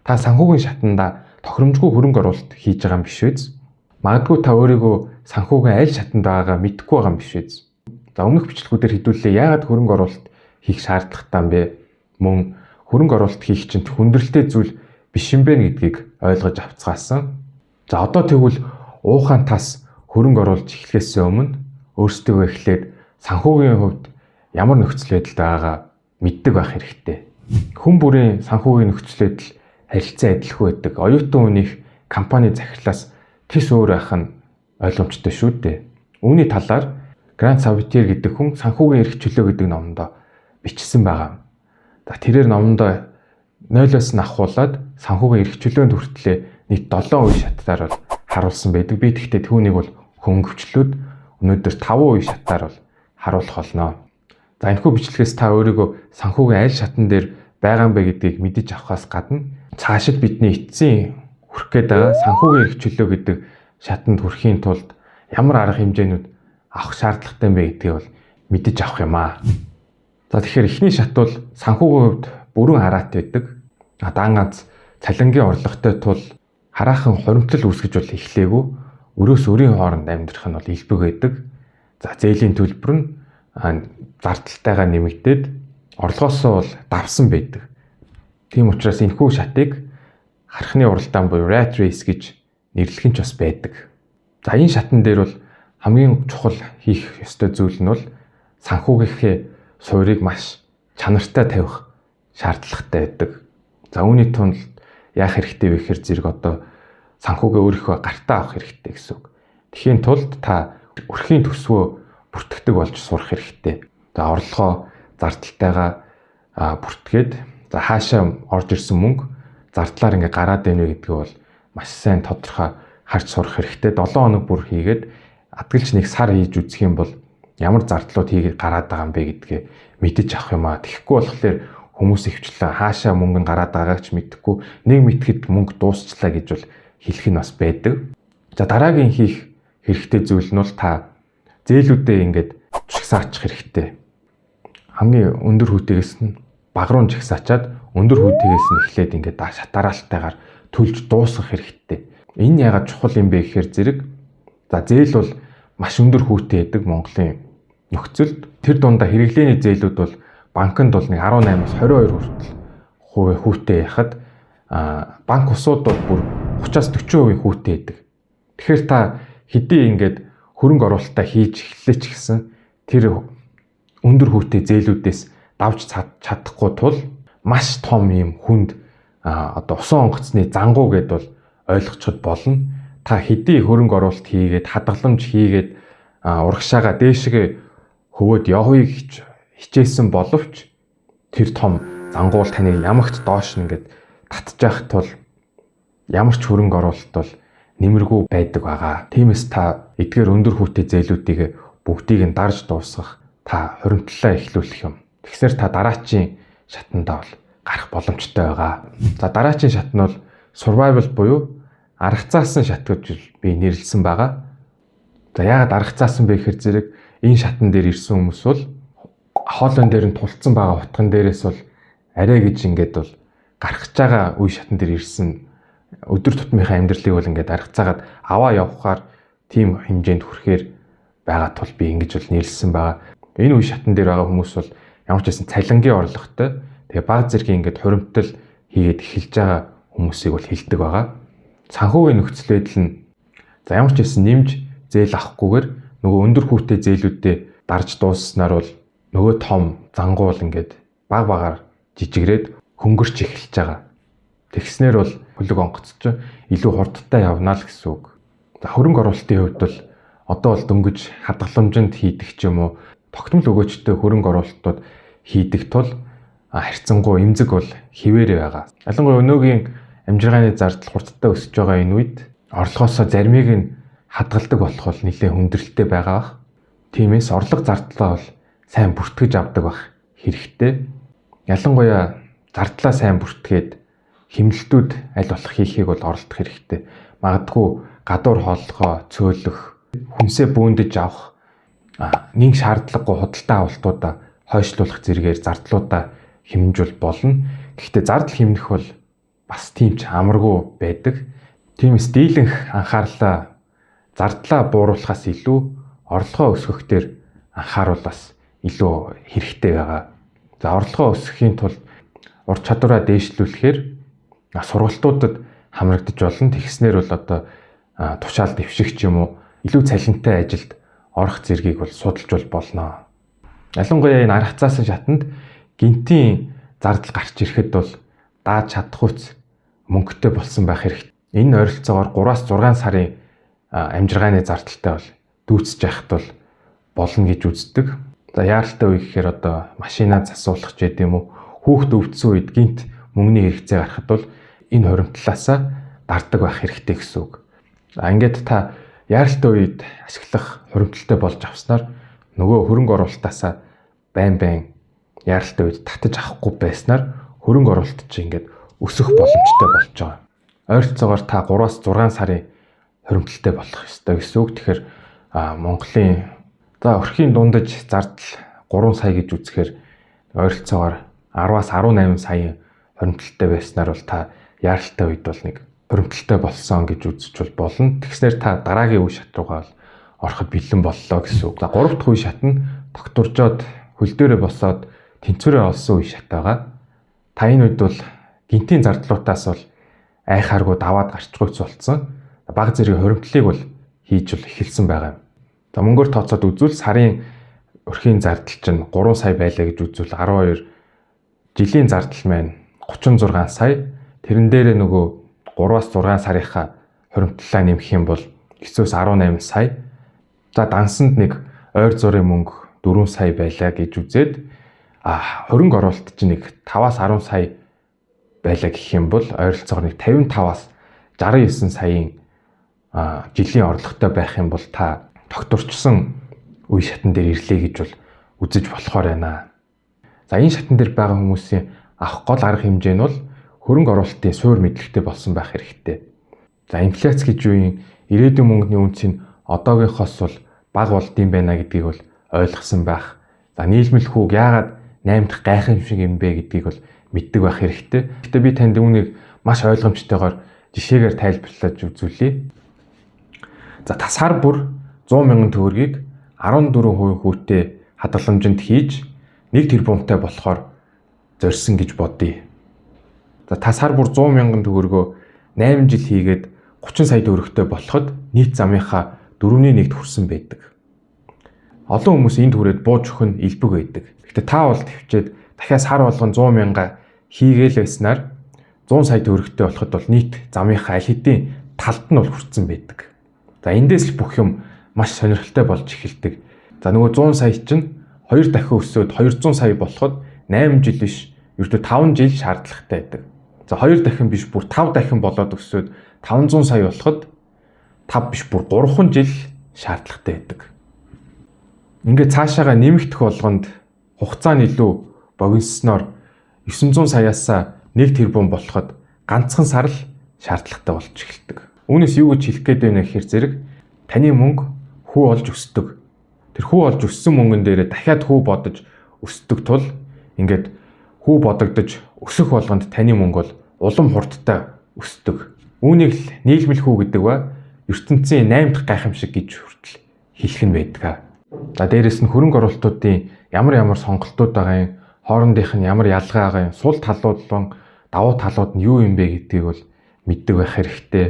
та санхүүгийн шатанда тохиромжгүй хөрөнгө оруулалт хийж байгаа юм биш үү? Магадгүй та өөрийгөө санхүүгийн аль шатанд байгаагаа мэдэхгүй байгаа юм биш үү? За өмнөх бичлэгүүдээр хэдүүлээ яагаад хөрөнгө оруулалт хийх шаардлагатай юм бэ? Мөн хөрөнгө оруулалт хийх чинь хүндрэлтэй зүйл биш юм бэ гэдгийг ойлгож авцгаасан. За одоо тэгвэл уухаан тас хөрөнгө оруулж эхлэхээс өмнө өөрсдөө эхлээд санхүүгийн хувьд ямар нөхцөл байдалд байгаагаа мэддэг байх хэрэгтэй. Хүн бүрийн санхүүгийн нөхцөл байдал харилцан адилхан байдаг. Оюутан хүнийх компани захирлаас тис өөр байх нь ойлгомжтой шүү дээ. Үүний талаар Грант Савитер гэдэг хүн санхүүгийн эрх чөлөө гэдэг номондоо бичсэн байгаа. За тэрээр номондоо 0-оос нь ахуулаад санхүүгийн эрх чөлөөнд хүртлээр нийт 7 үе шаттаар бол харуулсан байдаг. Би тэгтээ түүнийг бол хөнгөвчлөөд өнөөдөр 5 үе шатаар бол харуулах болно. За энэхүү бичлэгээс та өөрийгөө санхүүгийн аль шатан дээр байгаа юм бэ гэдгийг мэдэж авахаас гадна цаашид бидний эцсийн хүрэх гээд байгаа санхүүгийн эрх чөлөө гэдэг шатанд хүрэхийн тулд ямар арга хэмжээнүүд авах шаардлагатай юм бэ гэдгийг бол мэдэж авах юм аа. За тэгэхээр эхний шат бол санхүүгийн хувьд бүрэн хараат байдаг. Даан ганц цалингийн орлоготой тул хараахан хуримтлал үүсгэж бол эхлэегүй. Өрөөс өрийн хооронд амьдрах нь бол илбэг байдаг. За зээлийн төлбөр нь зардалтайгаа нэмэгдээд орлогоосоо бол давсан байдаг. Тийм учраас энэхүү шатыг хархны уралдаан буюу rat race гэж нэрлэх нь ч бас байдаг. За энэ шатан дээр бол хамгийн чухал хийх ёстой зүйл нь бол санхүүгийнхээ суурийг маш чанартай тавих шаардлагатай байдаг. За үүний тулд яах хэрэгтэй вэ гэхээр зэрэг одоо санхүүгээ өөрийнхөө гартаа авах хэрэгтэй гэсэн үг. Тэхийн тулд та өрхийн төсвөө бүртгэдэг болж сурах хэрэгтэй. За орлогоо зардалтайгаа бүртгээд за хаашаа орж ирсэн мөнгө зардлаар ингээ гараад ийнэ гэдгийг бол маш сайн тодорхой харж сурах хэрэгтэй. 7 хоног бүр хийгээд адгалж нэг сар хийж үзэх юм бол ямар зардлууд хийгээд гараад байгаа юм бэ гэдгээ мэдэж авах юм аа. Тэгэхгүй болохоор хүмүүс ихвчлэн хаашаа мөнгө гараад байгааг ч мэдэхгүй нэг мэтгэд мөнгө дуусчлаа гэж бол хэлэх нь бас байдаг. За дараагийн хийх хэрэгтэй зүйл нь бол та зээлүүдээ ингээд жигсаачих хэрэгтэй. Хамгийн өндөр хүүтэйгээс нь бага руу жигсаачаад өндөр хүүтэйгээс нь эхлээд ингээд шатараалтайгаар төлж дуусгах хэрэгтэй. Энэ ягаад чухал юм бэ гэхээр зэрэг за зээл бол маш өндөр хүүтэй байдаг Монголын нөхцөлд. Тэр дундаа хэрэглээний зээлүүд бол банкнд бол нэг 18-аас 22% хүртэл хүүтэй яхад банк усууд бол бүр 30-аас 40% хүүтэй байдаг. Тэгэхээр та хэдий ингээд хөрөнгө оруулалтаа хийж эхлэеч гэсэн тэр өндөр хүүтэй зээлүүдээс давж чадахгүй тул маш том юм хүнд одоо усан онгоцны зангуу гэдээ бол ойлгочиход болно. Та хэдий хөрөнгө оруулалт хийгээд хадгаламж хийгээд урагшаага дээшгээ хөвөөд явахыг хичээсэн боловч тэр том зангуул таныг ямагт доош нэгэд татчих тул ямар ч хөрөнгө оруулалт бол нэмэргүй байдаг байгаа. Тиймээс та эдгээр өндөр хүүтэй зээлүүдийг бүгдийг нь дарж дуусгах та хуримтлалаа эхлүүлэх юм. Тэгсээр та дараачийн шатандаа бол гарах боломжтой байгаа. За дараачийн шат нь бол survival буюу аргацаасан шат гэж би нэрлсэн байгаа. За яагаад аргацаасан бэ гэхээр зэрэг энэ шатан дээр ирсэн хүмүүс бол хоолойн дээр нь тулцсан байгаа утган дээрээс бол арай гэж ингээд бол гарах байгаа үе шатан дээр ирсэн өдөр тутмынхаа амьдралыг бол ингээд аргацаагаад аваа явахаар тийм хэмжээнд хүрэхээр байгаа тул би ингэж бол нэрлсэн байгаа. Энэ үе шатан дээр байгаа хүмүүс бол ямар ч байсан цалингийн орлоготой тэгээ баг зэргийн ингээд хуримтлал хийгээд эхэлж байгаа хүмүүсийг бол хилдэг байгаа. Санхүүгийн нөхцөл байдал нь за ямар ч байсан нэмж зээл авахгүйгээр нөгөө өндөр хүүтэй зээлүүдээ дарж дуусснаар бол нөгөө том зангуул ингээд баг багаар жижигрээд хөнгөрч эхэлж байгаа. Тэгснээр бол хөлөг онгоц ч илүү хурдтай явна л гэсэн үг. За хөрөнгө оруулалтын хувьд бол одоо бол дөнгөж хадгаламжинд хийдэг ч юм уу тогтмол өгөөчтэй хөрөнгө оруулалтууд хийдэг тул харьцангуй эмзэг бол хിവэрэ байгаа. Ялангуяа өнөөгийн амжиргааны зардал хурдтай өсөж байгаа энэ үед орлогоосоо заримыг нь хадгалдаг болох бол нэлээд хүндрэлтэй байгаа бах. Тиймээс орлого зардлаа бол сайн бүртгэж авдаг бах хэрэгтэй. Ялангуяа зардлаа сайн бүртгээд хэмнэлтүүд аль болох хийхийг бол оролдох хэрэгтэй. Магадгүй гадуур хооллогоо цөөлөх, хүнсээ бүүндэж авах, нэг шаардлагагүй худалдаа авалтуудаа хойшлуулах зэрэгээр зардлуудаа хэмнжүүл болно. Гэхдээ зардал хэмнэх бол бас тийм ч амаргүй байдаг. Тиймээс дийлэнх анхаарлаа зардлаа бууруулахаас илүү орлогоо өсгөх дээр анхааруул бас илүү хэрэгтэй байгаа. За орлогоо өсгөхийн тулд ур чадвараа дээшлүүлэхээр сургалтуудад хамрагдаж болно. Тэгснээр бол одоо тушаал дэвшигч юм уу илүү цалинтай ажилд орох зэргийг бол судалж болно. Ялангуяа энэ арга цаасан шатанд гинтийн зардал гарч ирэхэд бол дааж чадахуйц мөнгөтэй болсон байх хэрэгтэй. Энэ ойролцоогоор 3-6 сарын амжиргааны зардалтай бол дүүцэж яхад бол болно гэж үздэг. За яаралтай үе гэхээр одоо машинаа засуулах ч гэдэм үү, хүүхд өвдсөн үед гинт мөнгөний хэрэгцээ гарахад бол энэ хуримтлалаасаа дардаг байх хэрэгтэй гэсэн үг. За ингээд та яаралтай үед ашиглах хуримтлалтай болж авснаар нөгөө хөрөнгө оруулалтаасаа байн яаралтай үед татаж авахгүй байснаар хөрөнгө оруулалт чинь ингээд өсөх боломжтой болж байгаа. Ойролцоогоор та 3-6 сарын хуримтлалтай болох ёстой гэсэн үг. Тэгэхээр Монголын өрхийн дундаж зардал 3 сая гэж үзэхээр ойролцоогоор 10-18 сая хуримтлалтай байснаар бол та яаралтай үед бол нэг хуримтлалтай болсон гэж үзэж болно. Тэгснээр та дараагийн үе шат руугаа ороход бэлэн боллоо гэсэн үг. За 3 дахь үе шат нь докторжоод хөл дээрээ босоод тэнцвэрээ олсон үе шат байгаа. Та энэ үед бол гинтийн зардлуудаас бол айхааргүй даваад гарчгүйц болцсон. Бага зэрэг хуримтлалыг бол хийж эхэлсэн байгаа юм. За мөнгөөр тооцоод үзвэл сарын өрхийн зардал чинь 3 сая байлаа гэж үзвэл 12 жилийн зардал маань 36 сая. Тэрэн дээрээ нөгөө 3-6 сарынхаа хуримтлалаа нэмэх юм бол 9-18 сая. За дансанд нэг ойр зургийн мөнгө 4 сая байлаа гэж үзээд хөрөнгө оруулалт чинь нэг 5-10 сая байлаа гэх юм бол ойролцоогоор нэг 55-69 саяын жилийн орлоготой байх юм бол та докторчсон үе шатн дээр ирлээ гэж бол үзэж болохоор байна. За энэ шатн дээр байгаа хүмүүсийн авах гол арга хэмжээ нь бол хөрөнгө оруулалтын суур мэдлэгтэй болсон байх хэрэгтэй. За инфляц гэж юу юм? Ирээдүйн мөнгөний үнц нь одоогийнхоос бол бага болдсон байна гэдгийг бол ойлгосон байх. За нийлмэл хүүг яагаад 8 дахь гайхам шиг юм бэ гэдгийг бол мэддэг байх хэрэгтэй. Гэтэ би танд үүнийг маш ойлгомжтойгоор жишээгээр тайлбарлаж үзүүлье. За тасаар бүр 100 мянган төгрөгийг 14% хүүтэй хадгаламжинд хийж 1 тэрбумтай болохоор зорьсон гэж бодъё. За тасаар бүр 100 мянган төгрөгөө 8 жил хийгээд 30 сая төгрөгтэй болоход нийт замынхаа 4/1 хүрсэн байдаг. Олон хүмүүс энд хүрээд бууж өгөх нь элбэг байдаг. Гэхдээ та бол төвчээд дахиад сар болгон 100 мянга хийгээл байснаар 100 сая төгрөгтэй болоход бол нийт замынхаа аль хэдийн талд нь бол хүрсэн байдаг. За эндээс л бүх юм маш сонирхолтой болж эхэлдэг. За нөгөө 100 сая чинь 2 дахин өсөөд 200 сая болоход 8 жил биш, ердөө 5 жил шаардлагатай байдаг. За 2 дахин биш бүр 5 дахин болоод өсөөд 500 сая болоход 5 биш бүр 3 жил шаардлагатай байдаг. Ингээд цаашаага нэмэгдэх болгонд хугацаа нь илүү богиносноор 900 саяасаа 1 тэрбум болоход ганцхан сар л шаардлагатай болж эхэлдэг. Үүнээс юу гэж хэлэх гээд байна гэхээр зэрэг таны мөнгө хүү олж өсдөг. Тэр хүү олж өссөн мөнгөн дээрээ дахиад хүү бодож өсдөг тул ингээд хүү бодогдож өсөх болгонд таны мөнгө бол улам хурдтай өсдөг. Үүнийг л нийлмэл хүү гэдэг ба ертөнцийн 8 дахь гайхамшиг гэж хүртэл хэлэх нь байдаг. За дээрэс нь хөрөнгө оруулалтуудын ямар сонголтууд байгаа юм, хоорондынх нь ямар ялгаа байгаа юм, сул талууд болон давуу талууд нь юу юм бэ гэдгийг бол мэддэг байх хэрэгтэй.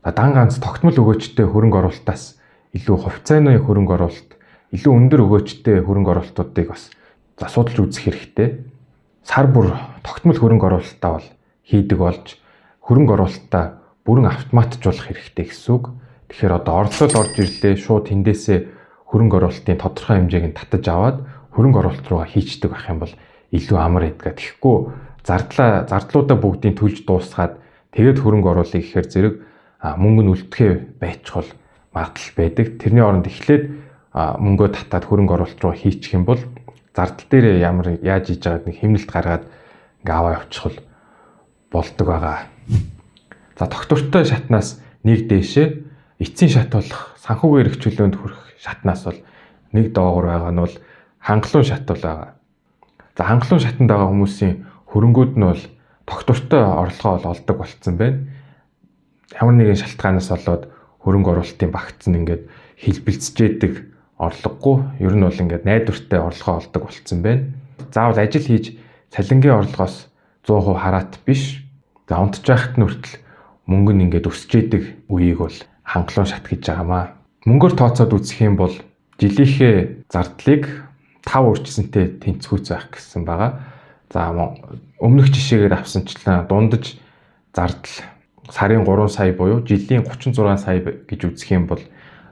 За дан ганц тогтмол өгөөчтэй хөрөнгө оруулалтаас илүү хувьцааны хөрөнгө оруулалт, илүү өндөр өгөөчтэй хөрөнгө оруулалтуудыг бас судалж үзэх хэрэгтэй. Сар бүр тогтмол хөрөнгө оруулалтаа бол хийдэг болж хөрөнгө оруулалтаа бүрэн автоматжуулах хэрэгтэй гэсэн үг. Тэгэхээр одоо орлол орж ирлээ, шууд тэндээсээ хөрөнгө оруулалтын тодорхой хэмжээг нь татаж аваад хөрөнгө оруулалт руугаа хийчдэг байх юм бол илүү амар байдаг. Тэгэхгүй зардлуудаа бүгдийг төлж дуусгаад тэгээд хөрөнгө оруулъя гэхээр зэрэг мөнгө нь үлдэхээ байцгал магадлал байдаг. Тэрний оронд эхлээд мөнгөө татаад хөрөнгө оруулалт руу хийчих юм бол зардал дээр яаж хийж байгааг нэг хэмнэлт гаргаад ингээ аваа явуучих болдог байгаа. За тогтвортой шатнаас нэг дээшээ эцсийн шат болох санхүүгээр их чөлөөнд хүрэх шатнаас бол нэг доогуур байгаа нь бол хангалуун шат бол байгаа. За хангалуун шатанд байгаа хүмүүсийн хөрөнгүүд нь бол тогтвортой орлогоо олдог болцсон байна. Ямар нэгэн шалтгаанаас болоод хөрөнгө оруулалтын багц нь ингээд хэлбэлцжээдэг орлогогүй ер нь бол ингээд найдвартай орлогоо олдог болцсон байна. Заавал ажил хийж цалингийн орлогоос 100% хараат биш. За унтж байхад нь хүртэл мөнгө нь ингээд өсчээдэг үеийг бол хангалуун шат гэж байгаамаа. Мөнгөөр тооцоод үзэх юм бол жилийнхээ зардлыг 5 үржсэнтэй тэнцвүүц байх гэсэн байгаа. За өмнөх жишээгээр авсанчлан дундаж зардал сарын 3 сая буюу жилийн 36 сая гэж үзэх юм бол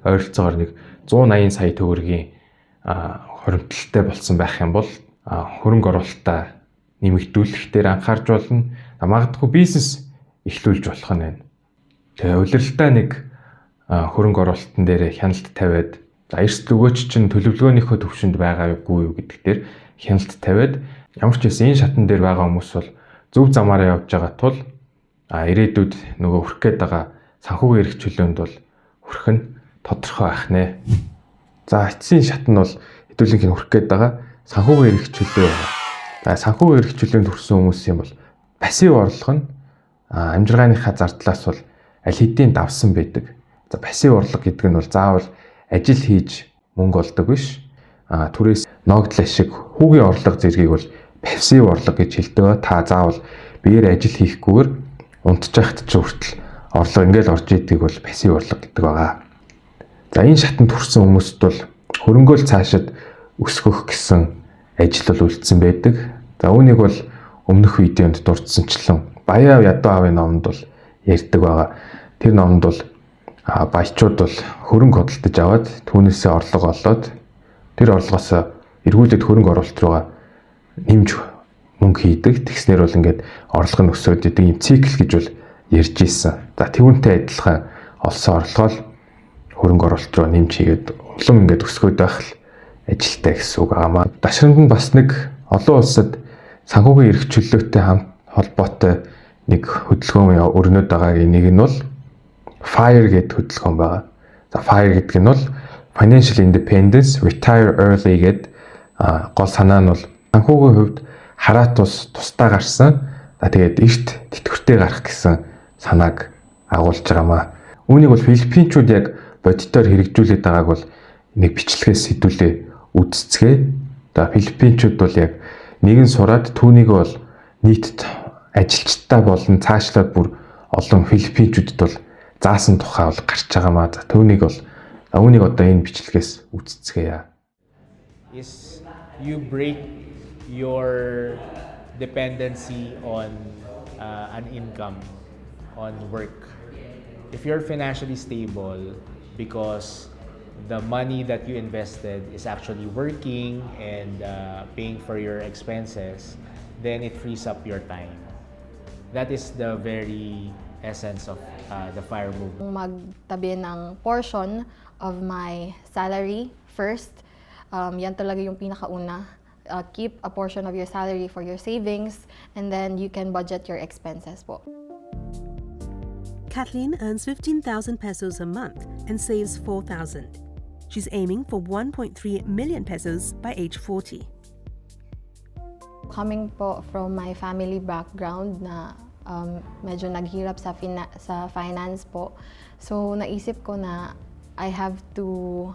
ойролцоогоор нэг 180 сая төгрөгийн хоримтлалтай болсон байх юм бол хөрөнгө оруулалтаа нэмэгдүүлэх дээр анхаарч болно. Магадгүй бизнес эхлүүлж болох нь байна. Тэгээ улиралдаа нэг хөрөнгө оруулалтын дээр хяналт тавиад эрсдэл өгөөч чинь төлөвлөгөөнийхөө төвшөнд байгаагүй юу гэдэг дээр хяналт тавиад ямар ч байсан энэ шатан дээр байгаа хүмүүс бол зөв замаараа явж байгаа тул ирээдүйд нөгөө хүрх гээд байгаа санхүүгийн эрх чөлөөнд бол хүрх нь тодорхой байх нэ. За эцсийн шат нь бол хэдүүлэнх нь хүрх гээд байгаа санхүүгийн эрх чөлөө. За санхүүгийн эрх чөлөөнд хүрсэн хүмүүс юм бол пассив орлого нь амжиргааныхаа зардлаас бол аль хэдийн давсан байдаг. За пассив орлого гэдэг нь бол заавал ажил хийж мөнгө олдог биш. Түрээс ногдлоо шиг хүүгийн орлого зэргийг бол пассив орлого гэж хэлдэг. Та заавал биеэр ажил хийхгүйгээр унтчих ч хүртэл орлого ингээл орж идэг бол пассив орлого гэдэг байгаа. За энэ шатанд хүрсэн хүмүүст бол хөрөнгөөл цаашид өсгөх гэсэн ажил бол үлдсэн байдаг. За үүнийг бол өмнөх видеонд дурдсанчлан Баяа ядуу аавын номонд бол ярьдаг байгаа. Тэр номонд бол баячууд бол хөрөнгө хөдөлтөж аваад түүнээсээ орлого олоод тэр орлогоос эргүүлээд хөрөнгө оруулалт руугаа нэмж мөнгө хийдэг. Тэгснээр бол ингээд орлого нь өсөж идэг юм цикл гэж бол ярьж ийсэн. За түүнтэй адилхан олсон орлогоо л хөрөнгө оруулалт руу нэмж хийгээд улам ингээд өсгөөд байх л ажилтай гэсэн үг аамаа. Дашранд нь бас нэг олон улсад санхүүгийн эрх чөлөөтэй холбоотой нэг хөдөлгөөн өрнөд байгаагийн нэг нь бол FIRE гэдэг хөдөлгөөн байгаа. За FIRE гэдэг нь бол Financial Independence Retire Early гэдэг гол санаа нь бол санхүүгийн хувьд хараат тусдаа гарсан. За тэгээд эрт тэтгэвртэй гарах гэсэн санааг агуулж байгаамаа. Үүнийг бол Филиппинчууд яг бодитоор хэрэгжүүлээд байгааг бол нэг бичлэгээс хэдүүлээ үздцгээ. За Филиппинчууд бол яг нэгэн сураад түүнийг бол нийтэд ажилчтай болон цаашлаад бүр олон Филиппинчуудад бол заасан тухай бол гарч байгаамаа. За түүнийг бол үүнийг одоо энэ бичлэгээс үздцгээе. Is you break your dependency on an income, on work. If you're financially stable because the money that you invested is actually working and paying for your expenses, then it frees up your time. That is the very essence of the FIRE movement. Magtabi ng portion of my salary first. Yan talaga yung pinakauna. Keep a portion of your salary for your savings and then you can budget your expenses po. Kathleen earns 15,000 pesos a month and saves 4,000. She's aiming for 1.3 million pesos by age 40. Coming po from my family background na medyo naghirap sa finance po. So naisip ko na I have to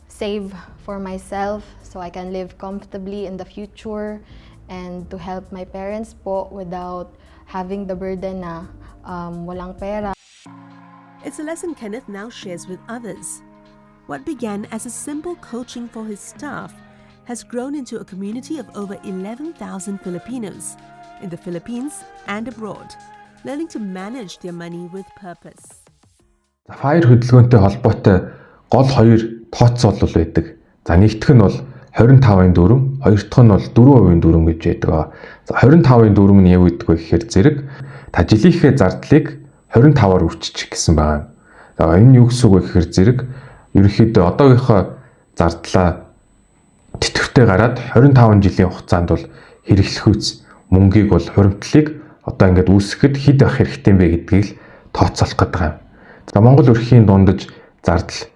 save for myself so I can live comfortably in the future and to help my parents po without having the burden na walang pera. It's a lesson Kenneth now shares with others. What began as a simple coaching for his staff has grown into a community of over 11,000 Filipinos in the Philippines and abroad, learning to manage their money with purpose. FIRE хөдөлгөөнтэй холбоотой гол хоёр тооцоол бол байдаг. За нэгдүгээр нь бол 25%-ийн дүрм, хоёр дахь нь бол 4%-ийн дүрм гэж байдаг. За 25%-ийн дүрм нь юу гэдэг вэ гэхээр зэрэг та жилийнхээ зардлыг 25-аар үрччих гэсэн байна. За энэ юу гэсэн үг вэ гэхээр зэрэг ерөнхийдөө одоогийнхоо зардлаа тэтгэвртэй гараад 25 жилийн хугацаанд бол хэрэглэхүйц мөнгийг бол хуримтлалыг одоо ингээд үүсгэхэд хэд байх хэрэгтэй бэ гэдгийг л тооцоолох гэдэг юм. За Монгол өрхийн дундаж зардал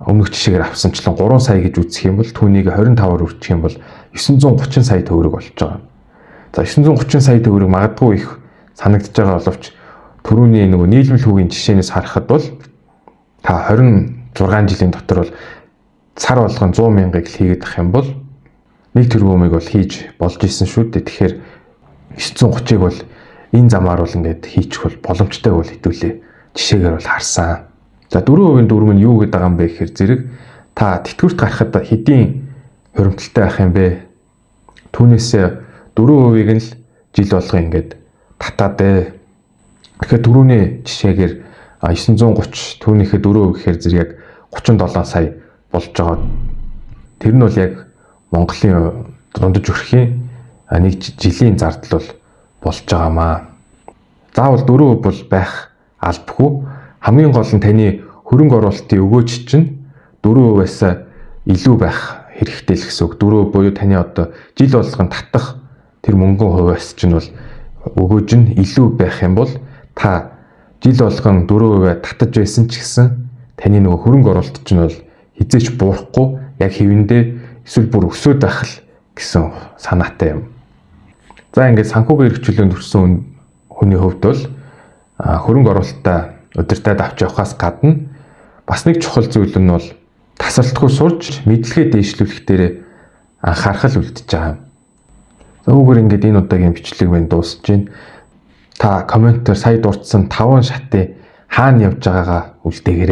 өмнөх жишээгээр авсанчлан 3 сая гэж үзэх юм бол түүнийг 25-аар үржих юм бол 930 сая төгрөг болж байгаа. За 930 сая төгрөг магадгүй их санагдаж байгаа боловч түрүүний нөгөө нийлмэл хүүгийн жишээнээс харахад бол та 26 жилийн дотор бол сар болгон 100 мянгаыг л хийгээд ах юм бол 1 тэрбумыг бол хийж болж исэн шүү дээ. Тэгэхээр 930-ыг бол энэ замаар бол ингээд хийчих бол боломжтой бол хэдүүлээ жишээгээр бол харсан. За 4% дүрм нь юу гэдэг байгаа юм бэ гэхээр зэрэг та тэтгэврт гарахад хэдийн хуримтлалтай байх юм бэ? Түүнээсээ 4%-ийг нь л жил болго ингээд татаад ээ. Тэгэхээр түрүүний жишээгээр 930 түүнийхээ 4% гэхээр зэрэг яг 37 сая болж байгаа. Тэр нь бол яг Монголын дундаж өрхийн нэг жилийн зардал бол болж байгаамаа. Заавал 4% бол байх албагүй. Хамгийн гол нь таны хөрөнгө оруулалтын өгөөж чинь 4%-аас илүү байх хэрэгтэй л гэсэн үг. 4% буюу таны одоо жил болгон татах тэр мөнгөн хувиас чинь бол өгөөж нь илүү байх юм бол та жил болгон 4% татаж байсан ч гэсэн таны нөгөө хөрөнгө оруулалт чинь бол хизээч буурахгүй яг хэвэндээ эсвэл бүр өсөөд байх л гэсэн санаатай юм. За ингээд санхүүгийн эрхчлөлөнд өрсөн хүний хувьд бол хөрөнгө оруулалтаа удирдаад авч явахаас гадна бас нэг чухал зүйл нь бол тасралтгүй сурж мэдлэгээ дэвшлүүлэх дээр анхаарал үлдэж байгаа. За үүгээр ингээд энэ удаагийн бичлэг минь дуусж байна. Та комментээр сая дурдсан 5 шатыг хаана явж байгаагаа үлдээгээрэй.